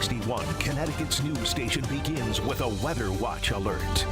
61, Connecticut's news station begins with a Weather Watch alert.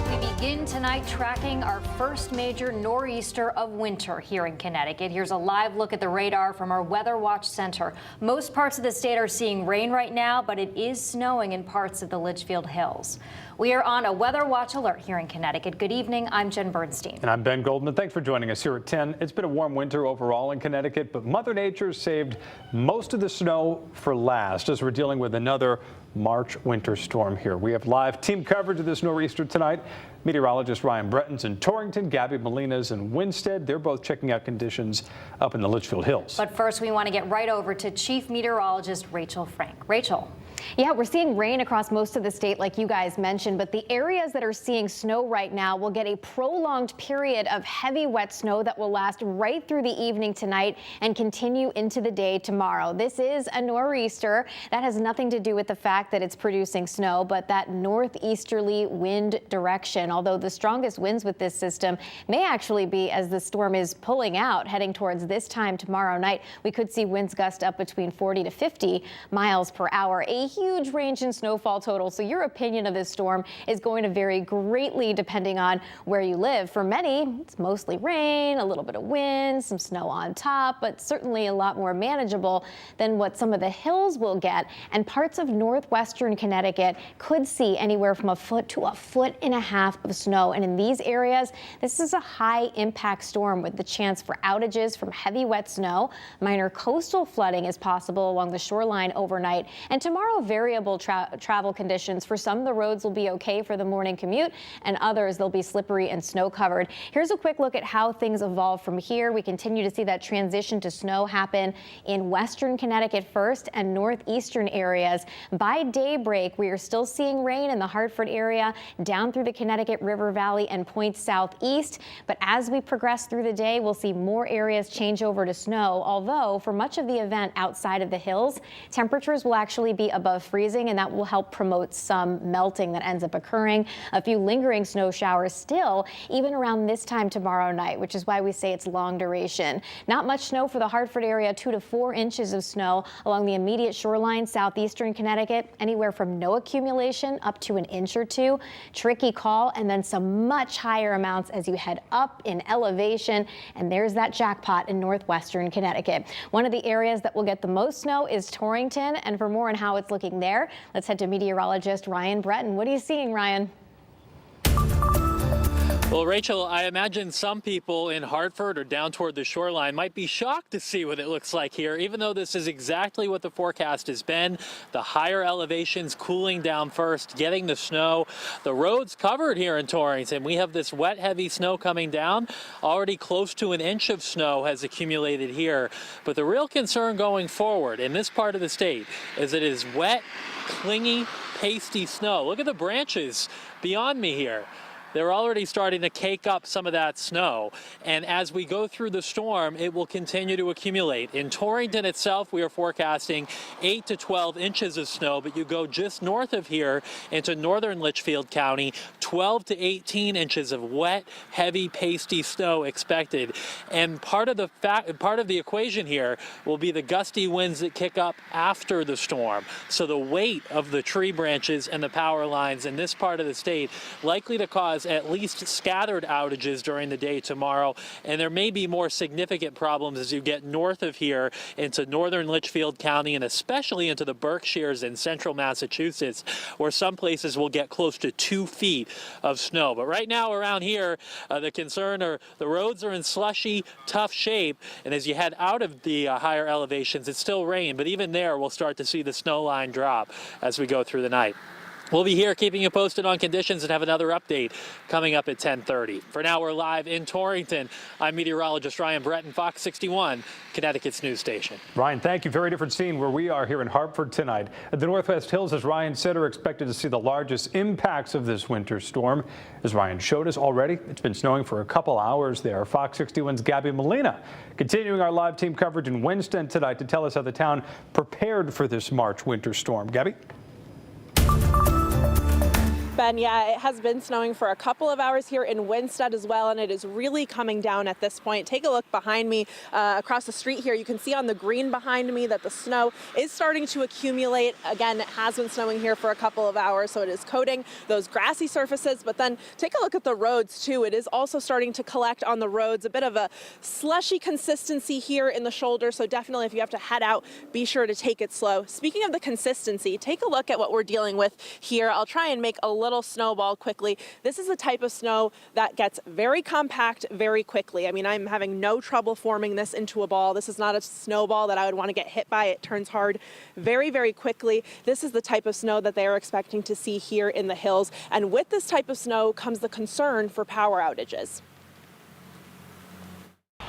We begin tonight tracking our first major nor'easter of winter here in Connecticut. Here's a live look at the radar from our Weather Watch Center. Most parts of the state are seeing rain right now, but it is snowing in parts of the Litchfield Hills. We are on a Weather Watch alert here in Connecticut. Good evening. I'm Jen Bernstein. And I'm Ben Goldman. Thanks for joining us here at 10. It's been a warm winter overall in Connecticut, but Mother Nature saved most of the snow for last as we're dealing with another March winter storm here. We have live team coverage of this nor'easter tonight. Meteorologist Ryan Bretton's in Torrington, Gabby Molina's in Winstead. They're both checking out conditions up in the Litchfield Hills. But first, we want to get right over to Chief Meteorologist Rachel Frank. Rachel. Yeah, we're seeing rain across most of the state, like you guys mentioned, but the areas that are seeing snow right now will get a prolonged period of heavy wet snow that will last right through the evening tonight and continue into the day tomorrow. This is a nor'easter. That has nothing to do with the fact that it's producing snow, but that northeasterly wind direction, although the strongest winds with this system may actually be as the storm is pulling out, heading towards this time tomorrow night. We could see winds gust up between 40 to 50 miles per hour. A huge range in snowfall total, so your opinion of this storm is going to vary greatly depending on where you live. For many, it's mostly rain, a little bit of wind, some snow on top, but certainly a lot more manageable than what some of the hills will get. And parts of northwestern Connecticut could see anywhere from a foot to 1.5 feet of snow. And in these areas, this is a high impact storm with the chance for outages from heavy wet snow. Minor coastal flooding is possible along the shoreline overnight. And tomorrow, variable travel conditions. For some, the roads will be okay for the morning commute, and others they'll be slippery and snow covered. Here's a quick look at how things evolve from here. We continue to see that transition to snow happen in western Connecticut first and northeastern areas. By daybreak, we are still seeing rain in the Hartford area, down through the Connecticut River Valley and points southeast. But as we progress through the day, we'll see more areas change over to snow, although for much of the event outside of the hills, temperatures will actually be above freezing, and that will help promote some melting that ends up occurring. A few lingering snow showers still, even around this time tomorrow night, which is why we say it's long duration. Not much snow for the Hartford area, 2 to 4 inches of snow along the immediate shoreline, southeastern Connecticut, anywhere from no accumulation up to 1 inch or 2. Tricky call, and then some much higher amounts as you head up in elevation, and there's that jackpot in northwestern Connecticut. One of the areas that will get the most snow is Torrington, and for more on how it's looking there, let's head to meteorologist Ryan Bretton. What are you seeing, Ryan? Well, Rachel, I imagine some people in Hartford or down toward the shoreline might be shocked to see what it looks like here, even though this is exactly what the forecast has been. The higher elevations cooling down first, getting the snow. The roads covered here in Torrington. We have this wet, heavy snow coming down. Already close to 1 inch of snow has accumulated here. But the real concern going forward in this part of the state is it is wet, clingy, pasty snow. Look at the branches beyond me here. They're already starting to cake up some of that snow. And as we go through the storm, it will continue to accumulate. In Torrington itself, we are forecasting 8 to 12 inches of snow, but you go just north of here into northern Litchfield County, 12 to 18 inches of wet, heavy, pasty snow expected. And part of the equation here will be the gusty winds that kick up after the storm. So the weight of the tree branches and the power lines in this part of the state likely to cause at least scattered outages during the day tomorrow, and there may be more significant problems as you get north of here into northern Litchfield County and especially into the Berkshires and central Massachusetts, where some places will get close to 2 feet of snow. But right now around here, the concern are the roads are in slushy, tough shape, and as you head out of the higher elevations, it's still rain, but even there we'll start to see the snow line drop as we go through the night. We'll be here keeping you posted on conditions and have another update coming up at 10:30. For now, we're live in Torrington. I'm meteorologist Ryan Bretton, Fox 61, Connecticut's news station. Ryan, thank you. Very different scene where we are here in Hartford tonight. The Northwest Hills, as Ryan said, are expected to see the largest impacts of this winter storm. As Ryan showed us already, it's been snowing for a couple hours there. Fox 61's Gabby Molina continuing our live team coverage in Winston tonight to tell us how the town prepared for this March winter storm. Gabby? Ben, yeah, it has been snowing for a couple of hours here in Winstead as well, and it is really coming down at this point. Take a look behind me across the street here. You can see on the green behind me that the snow is starting to accumulate. Again, it has been snowing here for a couple of hours, so it is coating those grassy surfaces. But then take a look at the roads, too. It is also starting to collect on the roads. A bit of a slushy consistency here in the shoulder, so definitely if you have to head out, be sure to take it slow. Speaking of the consistency, take a look at what we're dealing with here. I'll try and make a little snowball quickly. This is the type of snow that gets very compact very quickly. I mean, I'm having no trouble forming this into a ball. This is not a snowball that I would want to get hit by. It turns hard very, very quickly. This is the type of snow that they are expecting to see here in the hills. And with this type of snow comes the concern for power outages.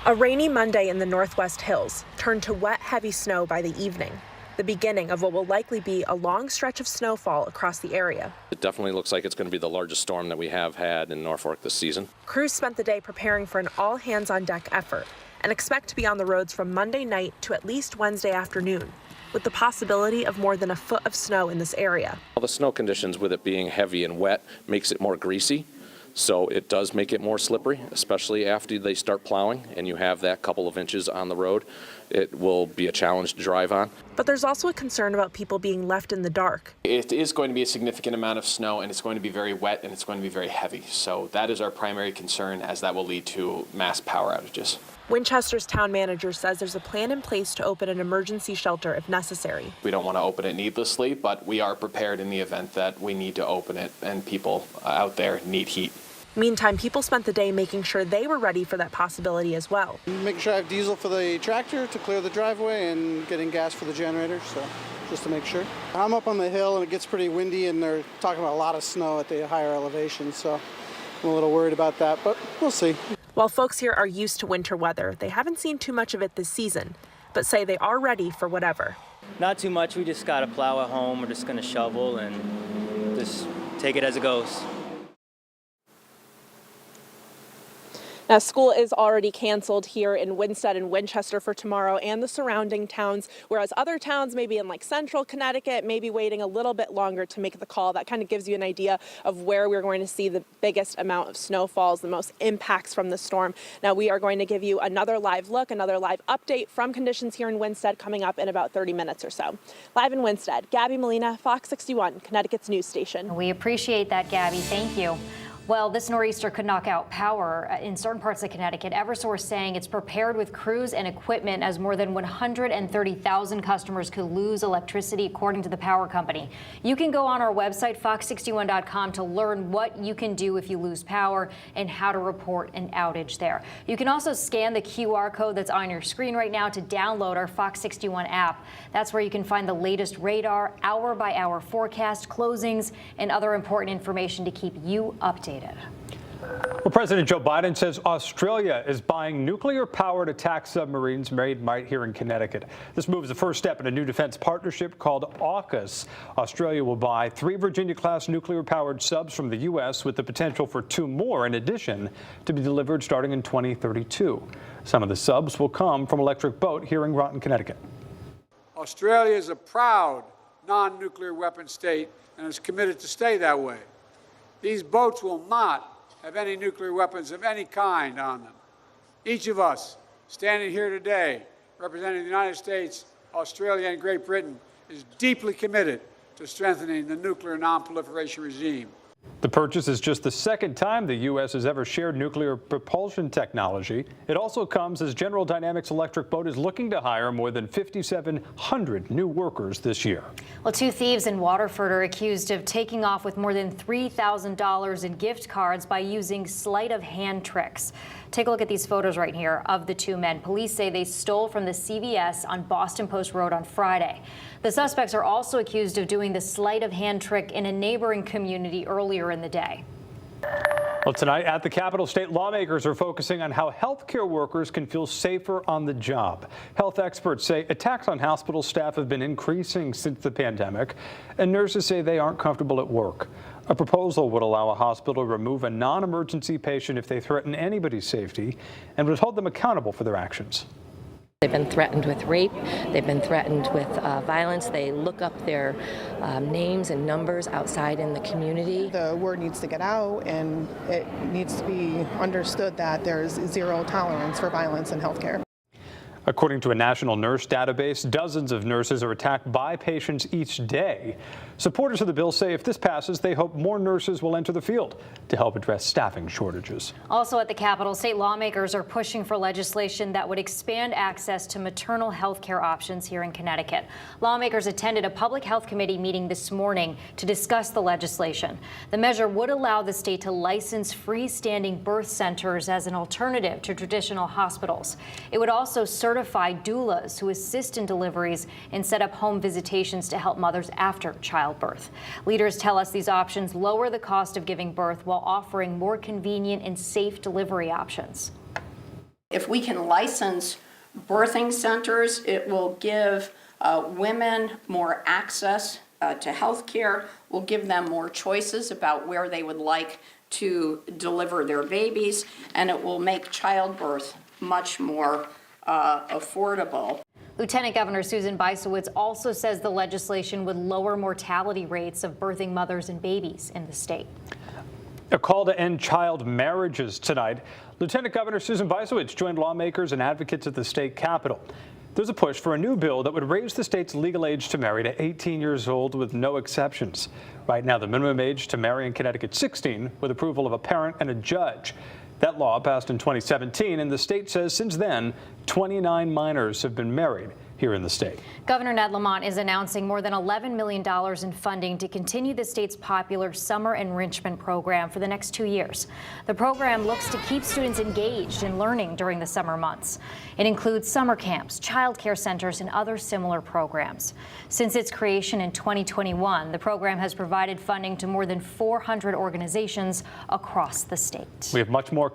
A rainy Monday in the Northwest Hills turned to wet, heavy snow by the evening. The beginning of what will likely be a long stretch of snowfall across the area. It definitely looks like it's going to be the largest storm that we have had in Norfolk this season. Crews spent the day preparing for an all-hands-on-deck effort and expect to be on the roads from Monday night to at least Wednesday afternoon, with the possibility of more than a foot of snow in this area. All the snow conditions, with it being heavy and wet, makes it more greasy. So it does make it more slippery, especially after they start plowing and you have that couple of inches on the road. It will be a challenge to drive on. But there's also a concern about people being left in the dark. It is going to be a significant amount of snow, and it's going to be very wet, and it's going to be very heavy. So that is our primary concern, as that will lead to mass power outages. Winchester's town manager says there's a plan in place to open an emergency shelter if necessary. We don't want to open it needlessly, but we are prepared in the event that we need to open it and people out there need heat. Meantime, people spent the day making sure they were ready for that possibility as well. Making sure I have diesel for the tractor to clear the driveway and getting gas for the generator, so just to make sure. I'm up on the hill and it gets pretty windy and they're talking about a lot of snow at the higher elevation, so I'm a little worried about that, but we'll see. While folks here are used to winter weather, they haven't seen too much of it this season, but say they are ready for whatever. Not too much. We just got to plow at home. We're just going to shovel and just take it as it goes. Now, school is already canceled here in Winstead and Winchester for tomorrow and the surrounding towns, whereas other towns, maybe in like central Connecticut, may be waiting a little bit longer to make the call. That kind of gives you an idea of where we're going to see the biggest amount of snowfalls, the most impacts from the storm. Now, we are going to give you another live look, another live update from conditions here in Winstead coming up in about 30 minutes or so. Live in Winstead, Gabby Molina, Fox 61, Connecticut's news station. We appreciate that, Gabby. Thank you. Well, this nor'easter could knock out power in certain parts of Connecticut. Eversource saying it's prepared with crews and equipment as more than 130,000 customers could lose electricity, according to the power company. You can go on our website, fox61.com, to learn what you can do if you lose power and how to report an outage there. You can also scan the QR code that's on your screen right now to download our Fox 61 app. That's where you can find the latest radar, hour-by-hour forecast, closings, and other important information to keep you updated. Well, President Joe Biden says Australia is buying nuclear-powered attack submarines made right here in Connecticut. This move is the first step in a new defense partnership called AUKUS. Australia will buy 3 Virginia-class nuclear-powered subs from the U.S. with the potential for 2 more in addition to be delivered starting in 2032. Some of the subs will come from Electric Boat here in Groton, Connecticut. Australia is a proud non-nuclear weapon state and is committed to stay that way. These boats will not have any nuclear weapons of any kind on them. Each of us standing here today, representing the United States, Australia, and Great Britain, is deeply committed to strengthening the nuclear non-proliferation regime. The purchase is just the second time the U.S. has ever shared nuclear propulsion technology. It also comes as General Dynamics Electric Boat is looking to hire more than 5,700 new workers this year. Well, 2 thieves in Waterford are accused of taking off with more than $3,000 in gift cards by using sleight of hand tricks. Take a look at these photos right here of the 2 men. Police say they stole from the CVS on Boston Post Road on Friday. The suspects are also accused of doing the sleight of hand trick in a neighboring community earlier in the day. Well, tonight at the Capitol, state lawmakers are focusing on how healthcare workers can feel safer on the job. Health experts say attacks on hospital staff have been increasing since the pandemic, and nurses say they aren't comfortable at work. A proposal would allow a hospital to remove a non-emergency patient if they threaten anybody's safety and would hold them accountable for their actions. They've been threatened with rape. They've been threatened with violence. They look up their names and numbers outside in the community. The word needs to get out, and it needs to be understood that there's zero tolerance for violence in healthcare. According to a national nurse database, dozens of nurses are attacked by patients each day. Supporters of the bill say if this passes, they hope more nurses will enter the field to help address staffing shortages. Also at the Capitol, state lawmakers are pushing for legislation that would expand access to maternal health care options here in Connecticut. Lawmakers attended a public health committee meeting this morning to discuss the legislation. The measure would allow the state to license freestanding birth centers as an alternative to traditional hospitals. It would also certify doulas who assist in deliveries and set up home visitations to help mothers after childbirth. Leaders tell us these options lower the cost of giving birth while offering more convenient and safe delivery options. If we can license birthing centers, it will give women more access to health care, will give them more choices about where they would like to deliver their babies, and it will make childbirth much more affordable. Lieutenant Governor Susan Bysowitz also says the legislation would lower mortality rates of birthing mothers and babies in the state. A call to end child marriages tonight. Lieutenant Governor Susan Bysowitz joined lawmakers and advocates at the state capitol. There's a push for a new bill that would raise the state's legal age to marry to 18 years old with no exceptions. Right now, the minimum age to marry in Connecticut is 16 with approval of a parent and a judge. That law passed in 2017, and the state says since then, 29 minors have been married here in the state. Governor Ned Lamont is announcing more than $11 million in funding to continue the state's popular summer enrichment program for the next 2 years. The program looks to keep students engaged in learning during the summer months. It includes summer camps, child care centers, and other similar programs. Since its creation in 2021, the program has provided funding to more than 400 organizations across the state. We have much more